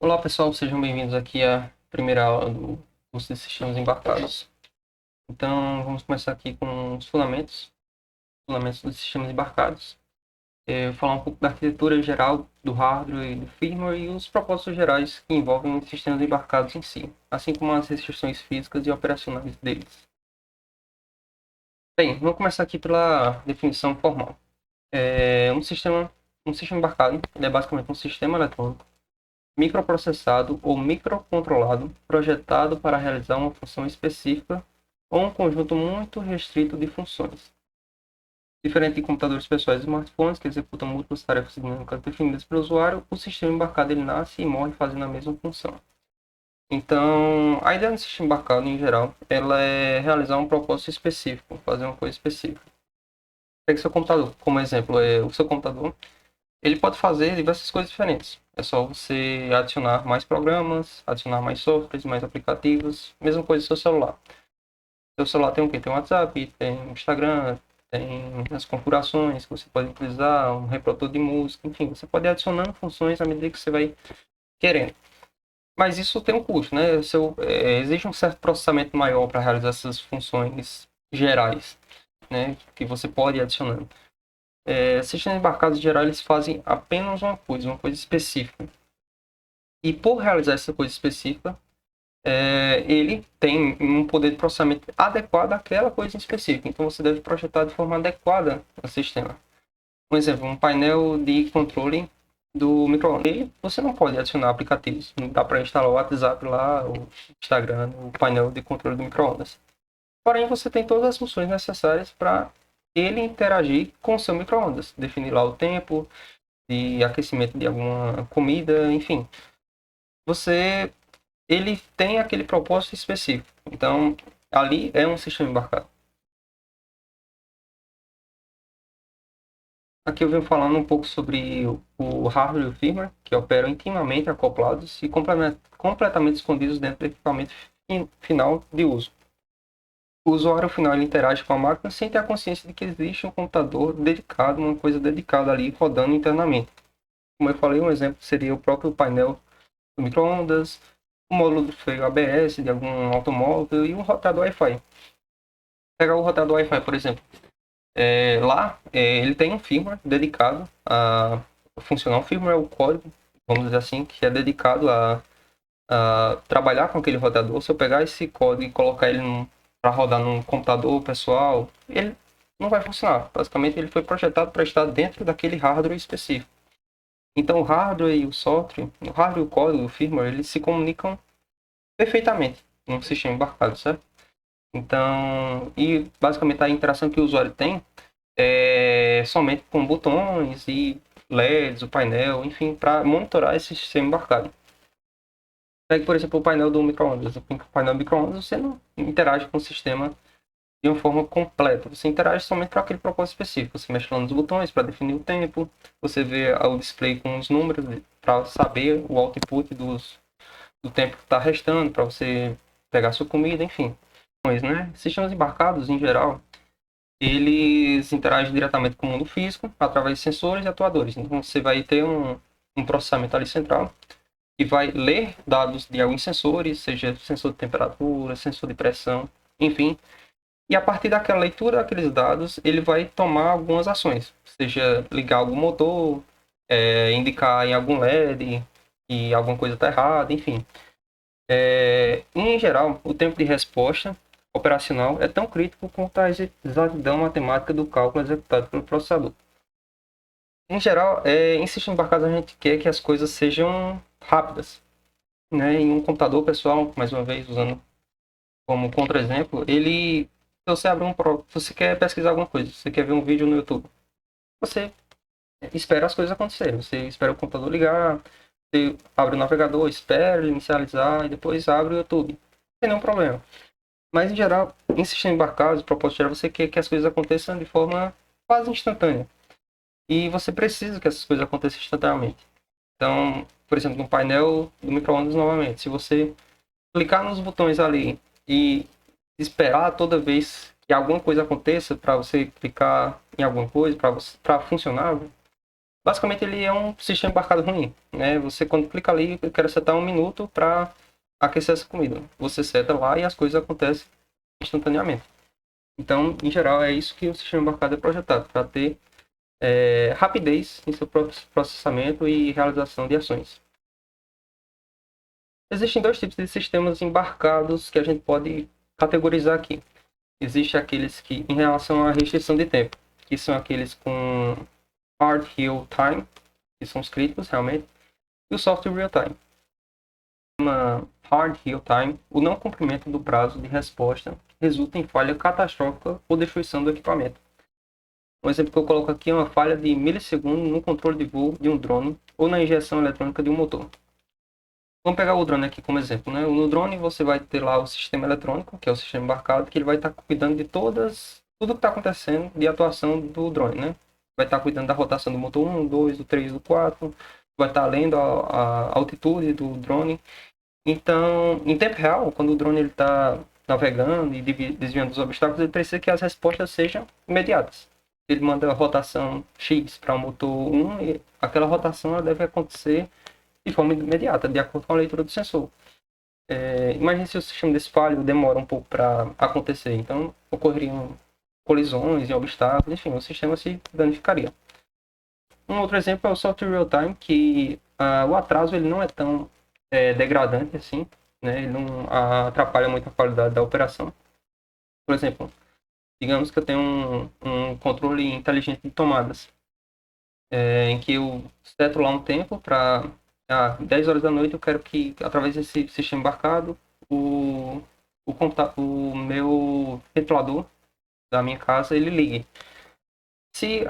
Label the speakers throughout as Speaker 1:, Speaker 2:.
Speaker 1: Olá pessoal, sejam bem-vindos aqui à primeira aula do curso de sistemas embarcados. Então, vamos começar aqui com os fundamentos dos sistemas embarcados. Eu vou falar um pouco da arquitetura geral do hardware e do firmware e os propósitos gerais que envolvem os sistemas embarcados em si, assim como as restrições físicas e operacionais deles. Bem, vamos começar aqui pela definição formal. Um sistema embarcado ele é basicamente um sistema eletrônico microprocessado ou microcontrolado, projetado para realizar uma função específica ou um conjunto muito restrito de funções. Diferente de computadores pessoais e smartphones que executam múltiplas tarefas dinâmicas definidas pelo usuário, o sistema embarcado ele nasce e morre fazendo a mesma função. Então, a ideia do sistema embarcado, em geral, ela é realizar um propósito específico, fazer uma coisa específica. Pega seu computador, como exemplo, o seu computador ele pode fazer diversas coisas diferentes. É só você adicionar mais programas, adicionar mais softwares, mais aplicativos. Mesma coisa do seu celular. Seu celular tem o quê? Tem o WhatsApp, tem o Instagram, tem as configurações que você pode utilizar, um reprodutor de música, enfim, você pode ir adicionando funções à medida que você vai querendo. Mas isso tem um custo, né? Exige um certo processamento maior para realizar essas funções gerais, né? Que você pode ir adicionando. Sistemas embarcados em geral eles fazem apenas uma coisa específica. E por realizar essa coisa específica, ele tem um poder de processamento adequado àquela coisa específica. Então você deve projetar de forma adequada o sistema. Por exemplo, um painel de controle do micro-ondas. Você não pode adicionar aplicativos. Não dá para instalar o WhatsApp lá, o Instagram, o painel de controle do micro-ondas. Porém, você tem todas as funções necessárias para ele interagir com o seu micro-ondas. Definir lá o tempo, de aquecimento de alguma comida, enfim. Você, ele tem aquele propósito específico. Então, ali é um sistema embarcado. Aqui eu venho falando um pouco sobre o hardware e o firmware, que operam intimamente acoplados e completamente escondidos dentro do equipamento final de uso. O usuário final ele interage com a máquina sem ter a consciência de que existe um computador dedicado, uma coisa dedicada ali rodando internamente. Como eu falei, um exemplo seria o próprio painel do micro-ondas, o módulo de freio ABS de algum automóvel e um roteador Wi-Fi. Pegar o roteador Wi-Fi, por exemplo. Ele tem um firmware dedicado a funcionar. O firmware é o código, vamos dizer assim, que é dedicado a trabalhar com aquele roteador. Se eu pegar esse código e colocar ele para rodar num computador pessoal, ele não vai funcionar. Basicamente, ele foi projetado para estar dentro daquele hardware específico. Então, o hardware e o software, o hardware e o código, o firmware, eles se comunicam perfeitamente num sistema embarcado, certo? Então, e basicamente a interação que o usuário tem é somente com botões e LEDs, o painel, enfim, para monitorar esse sistema embarcado. Pegue, por exemplo, o painel do micro-ondas. O painel do micro-ondas você não interage com o sistema de uma forma completa. Você interage somente para aquele propósito específico. Você mexe lá nos botões para definir o tempo, você vê o display com os números para saber o output do tempo que está restando, para você pegar sua comida, enfim. Mas, né? Sistemas embarcados, em geral, eles interagem diretamente com o mundo físico através de sensores e atuadores. Então, você vai ter um processamento ali central que vai ler dados de alguns sensores, seja sensor de temperatura, sensor de pressão, enfim. E a partir daquela leitura daqueles dados, ele vai tomar algumas ações, seja ligar algum motor, indicar em algum LED e alguma coisa está errada, enfim. Em geral, o tempo de resposta operacional é tão crítico quanto a exatidão matemática do cálculo executado pelo processador. Em geral, em sistemas embarcados a gente quer que as coisas sejam rápidas. Né? Em um computador pessoal, mais uma vez, usando como contra-exemplo, se você abre se você quer pesquisar alguma coisa, você quer ver um vídeo no YouTube, você espera as coisas acontecerem. Você espera o computador ligar, você abre o navegador, espera ele inicializar e depois abre o YouTube. Não tem nenhum problema. Mas, em geral, em sistema embarcado, de propósito geral, você quer que as coisas aconteçam de forma quase instantânea. E você precisa que essas coisas aconteçam instantaneamente. Então, por exemplo, no painel do micro-ondas novamente, se você clicar nos botões ali e esperar toda vez que alguma coisa aconteça para você clicar em alguma coisa, para funcionar, Basicamente, ele é um sistema embarcado ruim, né? Você, quando clica ali, eu quero setar 1 minuto para aquecer essa comida. Você seta lá e as coisas acontecem instantaneamente. Então, em geral, é isso que o sistema embarcado é projetado, para ter rapidez em seu processamento e realização de ações. Existem dois tipos de sistemas embarcados que a gente pode categorizar aqui. Existem aqueles que, em relação à restrição de tempo, que são aqueles com hard real time, que são os críticos realmente, e o soft real time. Uma hard real time, o não cumprimento do prazo de resposta resulta em falha catastrófica ou destruição do equipamento. Um exemplo que eu coloco aqui é uma falha de milissegundo no controle de voo de um drone ou na injeção eletrônica de um motor. Vamos pegar o drone aqui como exemplo, né? No drone você vai ter lá o sistema eletrônico, que é o sistema embarcado, que ele vai estar cuidando de tudo que está acontecendo de atuação do drone, né? Vai estar cuidando da rotação do motor 1, 2, do 3, do 4, vai estar lendo a altitude do drone. Então, em tempo real, quando o drone está navegando e desviando dos obstáculos, ele precisa que as respostas sejam imediatas. Ele manda a rotação X para o motor 1 e aquela rotação ela deve acontecer de forma imediata, de acordo com a leitura do sensor. Imagine se o sistema desse falho demora um pouco para acontecer, então ocorreriam colisões e obstáculos, enfim, o sistema se danificaria. Um outro exemplo é o software real-time, que o atraso ele não é tão degradante assim, né? Ele não atrapalha muito a qualidade da operação. Por exemplo, digamos que eu tenho um controle inteligente de tomadas, em que eu seto lá um tempo para 10 horas da noite eu quero que, através desse sistema embarcado, o meu ventilador da minha casa ele ligue. Se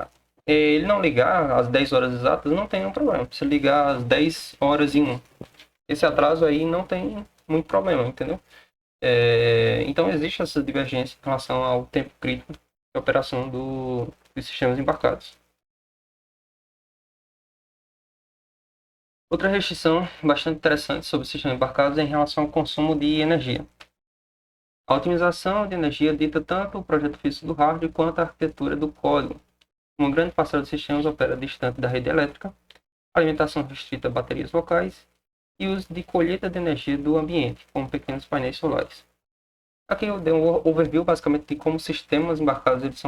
Speaker 1: ele não ligar às 10 horas exatas, não tem nenhum problema. Se ligar às 10 horas e 1, esse atraso aí não tem muito problema, entendeu? Então existe essa divergência em relação ao tempo crítico de operação dos sistemas embarcados. Outra restrição bastante interessante sobre o sistema embarcado é em relação ao consumo de energia. A otimização de energia dita tanto o projeto físico do hardware quanto a arquitetura do código. Uma grande parcela dos sistemas opera distante da rede elétrica, alimentação restrita a baterias locais e uso de colheita de energia do ambiente, como pequenos painéis solares. Aqui eu dei um overview basicamente de como sistemas embarcados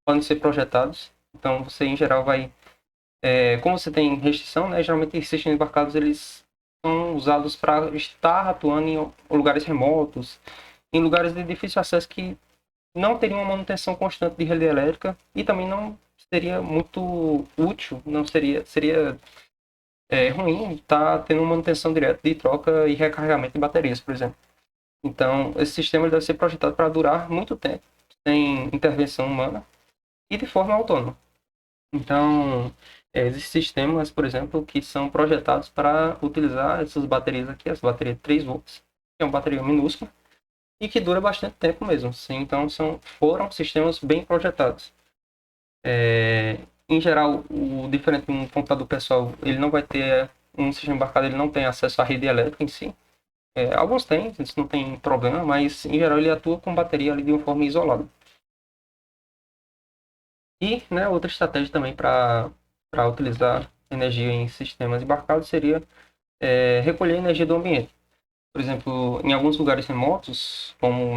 Speaker 1: podem ser projetados. Então você em geral como você tem restrição, né, geralmente esses sistemas embarcados eles são usados para estar atuando em lugares remotos, em lugares de difícil acesso que não teriam uma manutenção constante de rede elétrica e também não seria muito útil, não seria ruim estar tendo uma manutenção direta de troca e recarregamento de baterias, por exemplo. Então, esse sistema deve ser projetado para durar muito tempo, sem intervenção humana e de forma autônoma. Então, existem sistemas, por exemplo, que são projetados para utilizar essas baterias aqui, as baterias de 3 volts, que é uma bateria minúscula e que dura bastante tempo mesmo. Sim, então, foram sistemas bem projetados. Em geral, o diferente de um computador pessoal, ele não vai ter um sistema embarcado, ele não tem acesso à rede elétrica em si. Alguns têm, isso não tem problema, mas em geral ele atua com bateria ali de uma forma isolada. E, né, outra estratégia também para utilizar energia em sistemas embarcados seria recolher energia do ambiente. Por exemplo, em alguns lugares remotos, como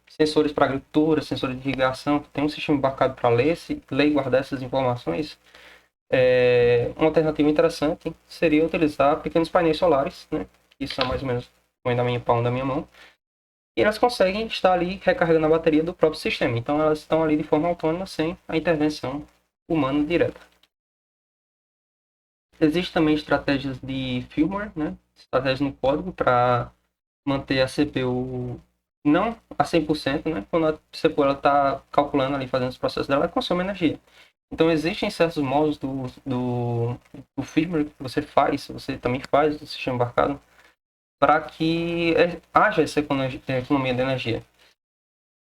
Speaker 1: sensores para agricultura, sensores de irrigação, que tem um sistema embarcado para ler e guardar essas informações, uma alternativa interessante seria utilizar pequenos painéis solares, né, que são mais ou menos o da minha palma da minha mão, e elas conseguem estar ali recarregando a bateria do próprio sistema. Então elas estão ali de forma autônoma, sem a intervenção humana direta. Existem também estratégias de firmware, né? Estratégias no código para manter a CPU não a 100%, né? Quando a CPU está calculando ali, fazendo os processos dela, ela consome energia. Então existem certos modos do firmware que você também faz do sistema embarcado, para que haja essa economia de energia.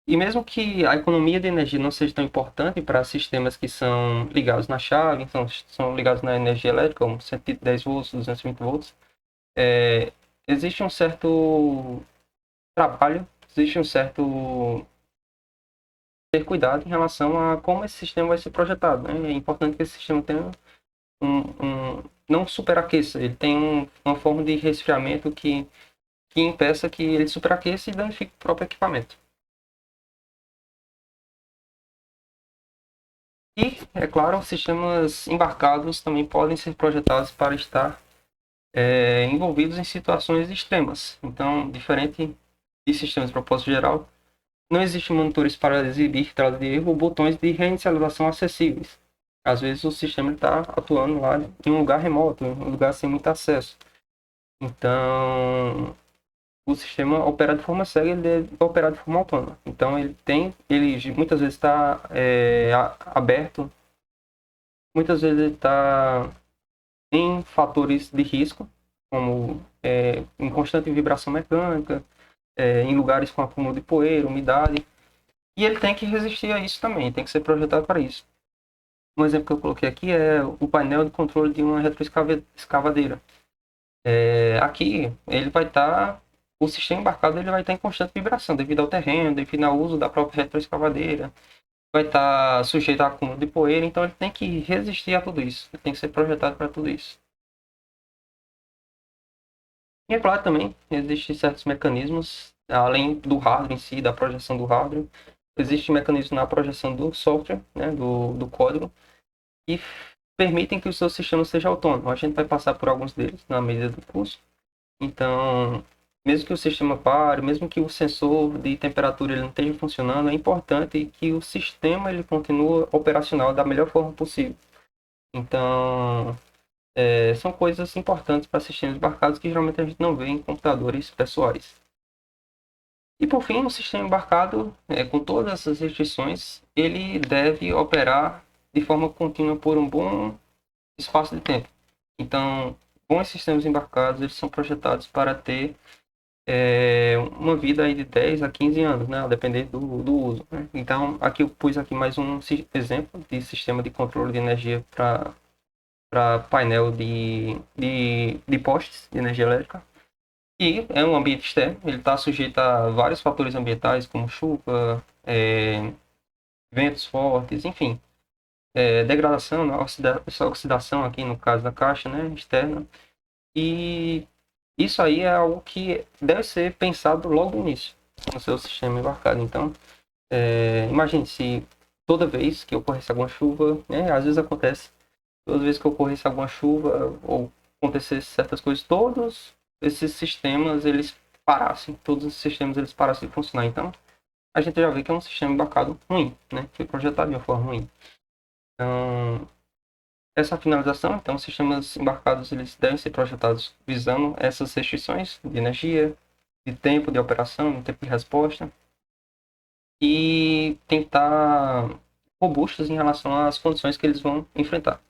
Speaker 1: E mesmo que a economia de energia não seja tão importante para sistemas que são ligados na chave, então são ligados na energia elétrica, como 110 volts, 220 volts, existe um certo trabalho, existe um certo ter cuidado em relação a como esse sistema vai ser projetado, né? É importante que esse sistema tenha não superaqueça, ele tem uma forma de resfriamento que impeça que ele superaqueça e danifique o próprio equipamento. E, é claro, sistemas embarcados também podem ser projetados para estar envolvidos em situações extremas. Então, diferente de sistemas de propósito geral, não existem monitores para exibir tela de erro ou botões de reinicialização acessíveis. Às vezes o sistema está atuando lá em um lugar remoto, em um lugar sem muito acesso. Então, o sistema opera de forma cega, ele deve operar de forma autônoma. Então, ele muitas vezes está aberto, muitas vezes ele está em fatores de risco, como em constante vibração mecânica, em lugares com acúmulo de poeira, umidade. E ele tem que resistir a isso também, tem que ser projetado para isso. Um exemplo que eu coloquei aqui é o painel de controle de uma retroescavadeira. Aqui ele vai estar, o sistema embarcado ele vai estar em constante vibração devido ao terreno, devido ao uso da própria retroescavadeira. Vai estar sujeito a acúmulo de poeira, então ele tem que resistir a tudo isso. Ele tem que ser projetado para tudo isso. E é claro também, existem certos mecanismos, além do hardware em si, da projeção do hardware, existe mecanismo na projeção do software, né, do código, que permitem que o seu sistema seja autônomo. A gente vai passar por alguns deles na medida do curso. Então, mesmo que o sistema pare, mesmo que o sensor de temperatura ele não esteja funcionando, é importante que o sistema ele continue operacional da melhor forma possível. Então, são coisas importantes para sistemas embarcados que geralmente a gente não vê em computadores pessoais. E por fim, o sistema embarcado, com todas essas restrições, ele deve operar de forma contínua por um bom espaço de tempo. Então, bons sistemas embarcados eles são projetados para ter uma vida aí de 10 a 15 anos, né, a depender do uso. Né? Então, aqui eu pus aqui mais um exemplo de sistema de controle de energia para painel de postes de energia elétrica. E é um ambiente externo, ele está sujeito a vários fatores ambientais, como chuva, ventos fortes, enfim, degradação, né, essa oxidação aqui no caso da caixa, né, externa. E isso aí é algo que deve ser pensado logo no início, no seu sistema embarcado. Então, imagine se toda vez que ocorresse alguma chuva, né, às vezes acontece, toda vez que ocorresse alguma chuva ou acontecesse certas coisas, todos esses sistemas eles parassem, todos os sistemas eles parassem de funcionar. Então, a gente já vê que é um sistema embarcado ruim, né? Foi projetado de uma forma ruim. Então, essa finalização, então, sistemas embarcados eles devem ser projetados visando essas restrições de energia, de tempo de operação, de tempo de resposta e tentar robustos em relação às condições que eles vão enfrentar.